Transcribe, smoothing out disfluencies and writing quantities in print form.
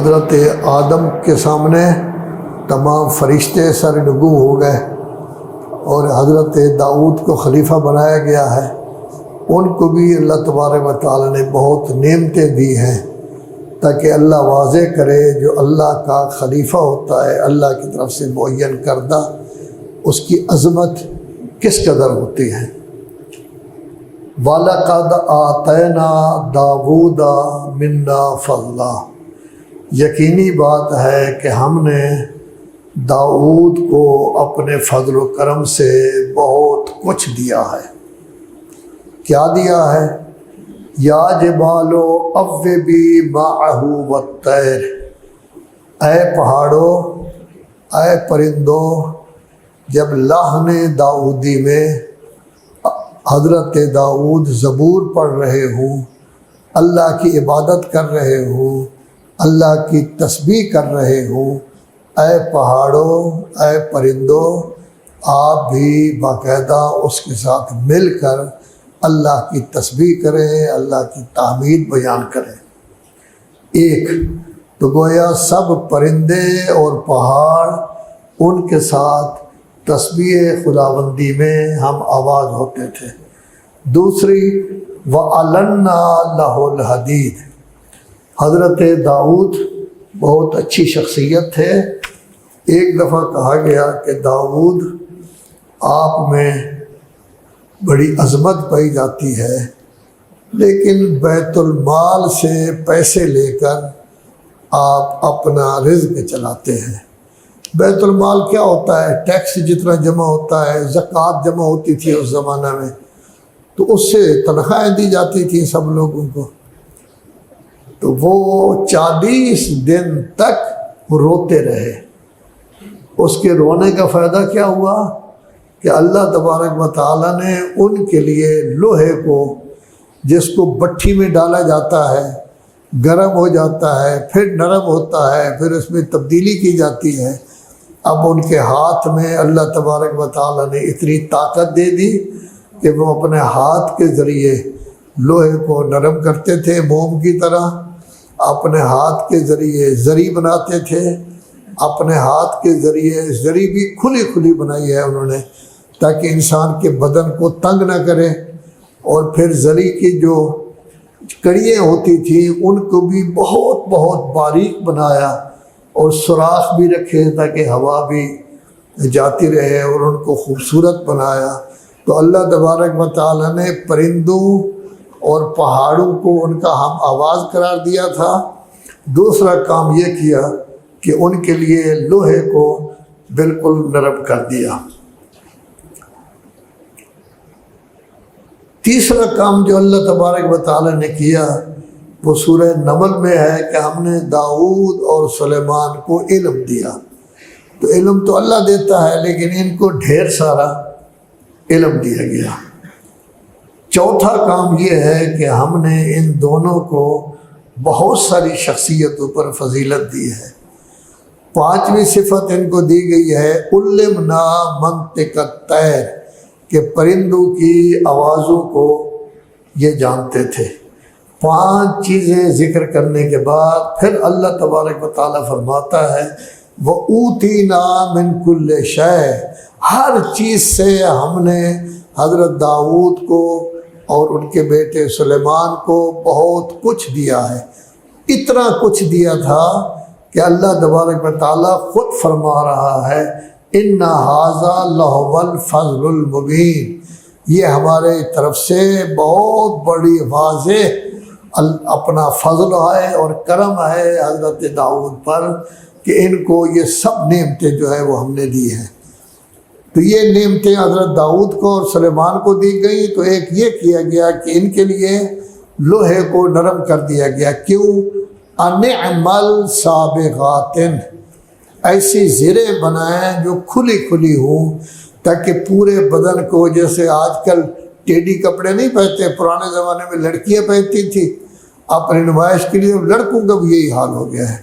حضرت آدم کے سامنے تمام فرشتے سر نگو ہو گئے اور حضرت داؤد کو خلیفہ بنایا گیا ہے۔ ان کو بھی اللہ تبارک و تعالی نے بہت نعمتیں دی ہیں تاکہ اللہ واضح کرے جو اللہ کا خلیفہ ہوتا ہے اللہ کی طرف سے معین کردہ، اس کی عظمت کس قدر ہوتی ہے۔ وَلَقَدْ آتَيْنَا دَاوُودَ مِنَّا فَضْلًا، یقینی بات ہے کہ ہم نے داؤد کو اپنے فضل و کرم سے بہت کچھ دیا ہے۔ کیا دیا ہے؟ یا جبال اوبی معہ والطیر، اے پہاڑوں، اے پرندوں، جب اللہ نے داؤدی میں حضرت داؤد زبور پڑھ رہے ہوں، اللہ کی عبادت کر رہے ہوں، اللہ کی تسبیح کر رہے ہوں، اے پہاڑوں، اے پرندوں، آپ بھی باقاعدہ اس کے ساتھ مل کر اللہ کی تسبیح کریں، اللہ کی تحمید بیان کریں۔ ایک تو گویا سب پرندے اور پہاڑ ان کے ساتھ تسبیح خداوندی میں ہم آواز ہوتے تھے۔ دوسری وَأَلَنَّا لَهُ الْحَدِيدَ، حضرت داؤد بہت اچھی شخصیت تھے۔ ایک دفعہ کہا گیا کہ داؤد آپ میں بڑی عظمت پائی جاتی ہے لیکن بیت المال سے پیسے لے کر آپ اپنا رزق چلاتے ہیں۔ بیت المال کیا ہوتا ہے؟ ٹیکس جتنا جمع ہوتا ہے، زکوٰۃ جمع ہوتی تھی اس زمانہ میں، تو اس سے تنخواہیں دی جاتی تھیں سب لوگوں کو۔ تو وہ 40 دن تک روتے رہے۔ اس کے رونے کا فائدہ کیا ہوا کہ اللہ تبارک و تعالیٰ نے ان کے لیے لوہے کو، جس کو بٹھی میں ڈالا جاتا ہے، گرم ہو جاتا ہے، پھر نرم ہوتا ہے، پھر اس میں تبدیلی کی جاتی ہے، اب ان کے ہاتھ میں اللہ تبارک و تعالیٰ نے اتنی طاقت دے دی کہ وہ اپنے ہاتھ کے ذریعے لوہے کو نرم کرتے تھے موم کی طرح، اپنے ہاتھ کے ذریعے زری بناتے تھے، اپنے ہاتھ کے ذریعے زری بھی کھلی کھلی بنائی ہے انہوں نے تاکہ انسان کے بدن کو تنگ نہ کرے، اور پھر زری کی جو کڑیاں ہوتی تھیں ان کو بھی بہت بہت باریک بنایا اور سوراخ بھی رکھے تاکہ ہوا بھی جاتی رہے، اور ان کو خوبصورت بنایا۔ تو اللہ تبارک و تعالیٰ نے پرندوں اور پہاڑوں کو ان کا ہم آواز قرار دیا تھا۔ دوسرا کام یہ کیا کہ ان کے لیے لوہے کو بالکل نرم کر دیا۔ تیسرا کام جو اللہ تبارک و تعالیٰ نے کیا وہ سورہ نمل میں ہے کہ ہم نے داؤد اور سلیمان کو علم دیا۔ تو علم تو اللہ دیتا ہے لیکن ان کو ڈھیر سارا علم دیا گیا۔ چوتھا کام یہ ہے کہ ہم نے ان دونوں کو بہت ساری شخصیتوں پر فضیلت دی ہے۔ پانچویں صفت ان کو دی گئی ہے علمنا منطق الطیر، کہ پرندوں کی آوازوں کو یہ جانتے تھے۔ 5 چیزیں ذکر کرنے کے بعد پھر اللہ تبارک و تعالیٰ فرماتا ہے وَأُوتِينَا مِن كُلِّ شَيْءٍ، ہر چیز سے ہم نے حضرت داؤد کو اور ان کے بیٹے سلیمان کو بہت کچھ دیا ہے۔ اتنا کچھ دیا تھا کہ اللہ تبارک و تعالیٰ خود فرما رہا ہے اِنَّ هَذَا لَهُوَ الْفَضْلُ الْمُبِينُ، یہ ہمارے طرف سے بہت بڑی واضح اپنا فضل ہے اور کرم ہے حضرت داؤد پر کہ ان کو یہ سب نعمتیں جو ہے وہ ہم نے دی ہیں۔ تو یہ نعمتیں حضرت داؤد کو اور سلیمان کو دی گئی، تو ایک یہ کیا گیا کہ ان کے لیے لوہے کو نرم کر دیا گیا۔ کیوں؟ اَنِعْمَلْ سَابِغَاتٍ، ایسی زریں بنائیں جو کھلی کھلی ہوں تاکہ پورے بدن کو، جیسے آج کل ٹیڈی کپڑے نہیں پہنتے، پرانے زمانے میں لڑکیاں پہنتی تھیں اپنی نمائش کے لیے، لڑکوں کا بھی یہی حال ہو گیا ہے۔